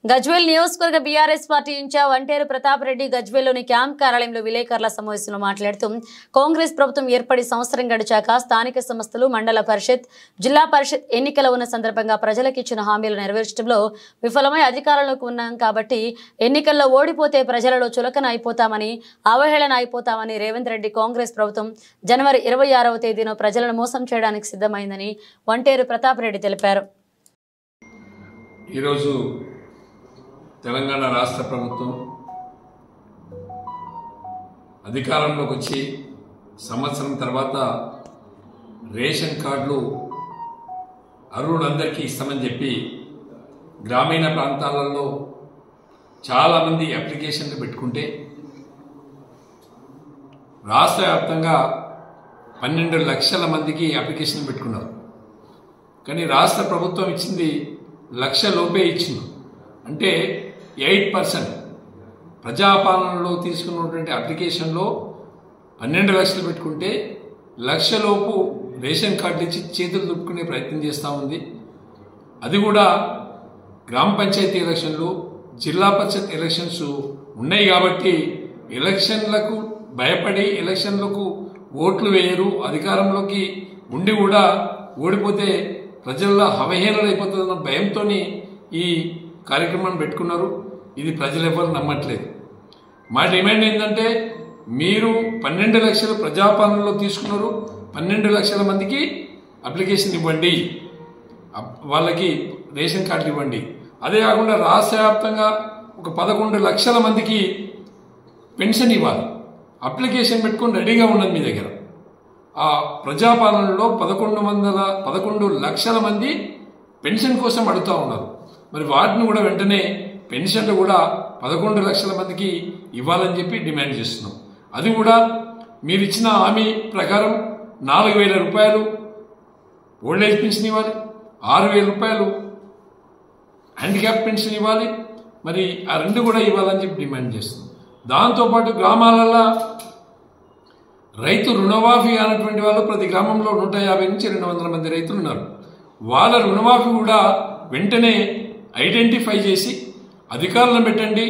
గజ్వేల్ నియోజకవర్గ BRS party incharge Vanteru Pratap Reddy గజ్వేల్లోని camp కార్యాలయంలో విలేకరుల సమావేశంలో మాట్లాడుతూ కాంగ్రెస్ ప్రభుత్వం ఏర్పడి సంవత్సరం గడిచాక స్థానిక సంస్థలు మండల పరిషత్ జిల్లా పరిషత్ ఎన్నికల ఉన్న సందర్భంగా ప్రజలకు ఇచ్చిన హామీలు నెరవేర్చడంలో విఫలమై అధికారంలోకి ఉన్నాం కాబట్టి ఎన్నికల్లో ఓడిపోతే ప్రజలలో చులకన అయిపోతామని అవహేళన అయిపోతామని రేవంత్ రెడ్డి కాంగ్రెస్ ప్రభుత్వం జనవరి 26వ తేదీన ప్రజలను మోసం చేయడానికి సిద్ధమైందని వంటేరు ప్రతాప్ రెడ్డి తెలిపారు. ఈరోజు తెలంగాణ రాష్ట్ర ప్రభుత్వం అధికారంలోకి వచ్చి సంవత్సరం తర్వాత రేషన్ కార్డులు అర్హులందరికీ ఇస్తామని చెప్పి గ్రామీణ ప్రాంతాలలో చాలామంది అప్లికేషన్లు పెట్టుకుంటే రాష్ట్ర వ్యాప్తంగా 12 లక్షల మందికి అప్లికేషన్ పెట్టుకున్నారు. కానీ రాష్ట్ర ప్రభుత్వం ఇచ్చింది 1 లక్ష లోపే ఇచ్చింది. అంటే 8% ప్రజాపాలనలో తీసుకున్నటువంటి అప్లికేషన్లో 12 లక్షలు పెట్టుకుంటే 1 లక్ష లోపు రేషన్ కార్డు ఇచ్చి చేతులు దుప్పుకునే ప్రయత్నం చేస్తూ ఉంది. అది కూడా గ్రామ పంచాయతీ ఎలక్షన్లు జిల్లా పరిషత్ ఎలక్షన్స్ ఉన్నాయి కాబట్టి ఎలక్షన్లకు భయపడి ఎలక్షన్లకు ఓట్లు వేయరు, అధికారంలోకి ఉండి కూడా ఓడిపోతే ప్రజల్లో అవహేళన అయిపోతుందన్న భయంతో ఈ కార్యక్రమాన్ని పెట్టుకున్నారు. ఇది ప్రజలు ఎవరు నమ్మట్లేదు. మా డిమాండ్ ఏంటంటే మీరు 12 లక్షల ప్రజాపాలనలో తీసుకున్నారు, 12 లక్షల మందికి అప్లికేషన్ ఇవ్వండి, వాళ్ళకి రేషన్ కార్డులు ఇవ్వండి. అదే కాకుండా రాష్ట్ర వ్యాప్తంగా ఒక 11 లక్షల మందికి పెన్షన్ ఇవ్వాలి. అప్లికేషన్ పెట్టుకొని రెడీగా ఉన్నది మీ దగ్గర. ఆ ప్రజాపాలనలో 11 లక్షల మంది పెన్షన్ కోసం అడుగుతూ ఉన్నారు. మరి వాటిని కూడా వెంటనే పెన్షన్లు కూడా 11 లక్షల మందికి ఇవ్వాలని చెప్పి డిమాండ్ చేస్తున్నాం. అది కూడా మీరు ఇచ్చిన హామీ ప్రకారం 4,000 రూపాయలు ఓల్డ్ ఏజ్ పెన్షన్ ఇవ్వాలి, 6,000 రూపాయలు హ్యాండిక్యాప్ పెన్షన్ ఇవ్వాలి. మరి ఆ 2 కూడా ఇవ్వాలని చెప్పి డిమాండ్ చేస్తున్నాం. దాంతోపాటు గ్రామాలలో రైతు రుణమాఫీ అనేటువంటి వాళ్ళు ప్రతి గ్రామంలో 150 నుంచి 200 మంది రైతులు ఉన్నారు. వాళ్ళ రుణమాఫీ కూడా వెంటనే ఐడెంటిఫై చేసి అధికారులను పెట్టండి,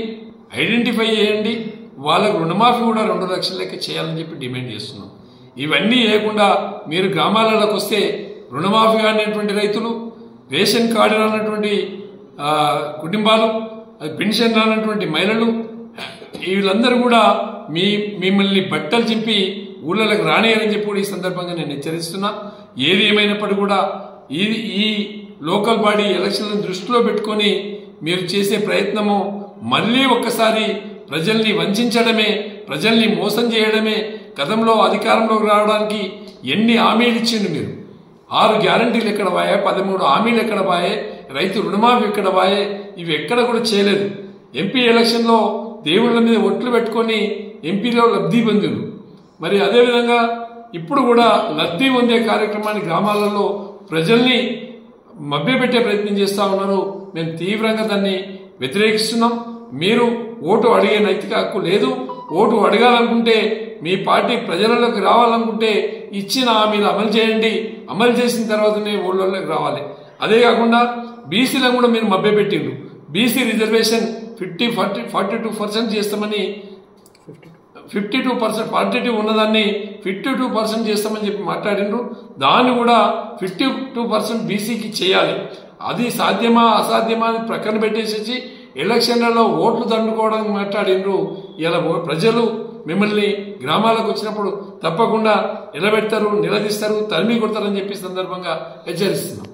ఐడెంటిఫై చేయండి, వాళ్ళకు రుణమాఫీ కూడా 2 లక్షల లెక్క చేయాలని చెప్పి డిమాండ్ చేస్తున్నాం. ఇవన్నీ లేకుండా మీరు గ్రామాలలోకి వస్తే రుణమాఫీ అనేటువంటి రైతులు, రేషన్ కార్డు రానటువంటి కుటుంబాలు, పెన్షన్ రానటువంటి మహిళలు, వీళ్ళందరూ కూడా మిమ్మల్ని బట్టలు చింపి ఊళ్ళకి రానియని చెప్పి కూడా ఈ సందర్భంగా నేను హెచ్చరిస్తున్నా. ఏది ఏమైనప్పటికీ కూడా ఈ లోకల్ బాడీ ఎలక్షన్లను దృష్టిలో పెట్టుకొని మీరు చేసే ప్రయత్నము మళ్ళీ ఒక్కసారి ప్రజల్ని వంచడమే, ప్రజల్ని మోసం చేయడమే. గతంలో అధికారంలోకి రావడానికి ఎన్ని హామీలు ఇచ్చిండు మీరు? 6 గ్యారంటీలు ఎక్కడ పోయే, 13 హామీలు ఎక్కడ పోయే, రైతు రుణమాఫీ ఎక్కడ పోయే? ఇవి ఎక్కడ కూడా చేయలేదు. ఎంపీ ఎలక్షన్లో దేవుళ్ళ మీద ఒట్లు పెట్టుకొని ఎంపీలో లబ్ధి పొందిరు. మరి అదేవిధంగా ఇప్పుడు కూడా లబ్ధి పొందే కార్యక్రమాన్ని గ్రామాలలో ప్రజల్ని మభ్యపెట్టే ప్రయత్నం చేస్తూ ఉన్నారు. మేము తీవ్రంగా దాన్ని వ్యతిరేకిస్తున్నాం. మీరు ఓటు అడిగే నైతిక హక్కు లేదు. ఓటు అడగాలనుకుంటే మీ పార్టీ ప్రజలలోకి రావాలనుకుంటే ఇచ్చిన హామీలు అమలు చేయండి. అమలు చేసిన తర్వాతనే ఊళ్ళలోకి రావాలి. అదే కాకుండా బీసీలను కూడా మీరు మభ్యపెట్టిండ్రు. బీసీ రిజర్వేషన్ 42% చేస్తామని 52% 42 ఉన్నదాన్ని 52% చేస్తామని చెప్పి మాట్లాడిండ్రు. దాన్ని కూడా 52% బీసీకి చేయాలి. అది సాధ్యమా అసాధ్యమా అని ప్రక్కన పెట్టేసేసి ఎలక్షన్లలో ఓట్లు దండుకోవడానికి మాట్లాడిండ్రు. ఇలా ప్రజలు మిమ్మల్ని గ్రామాలకు వచ్చినప్పుడు తప్పకుండా నిలబెడతారు, నిలదీస్తారు, తరిమి కొడతారని చెప్పి సందర్భంగా హెచ్చరిస్తున్నాం.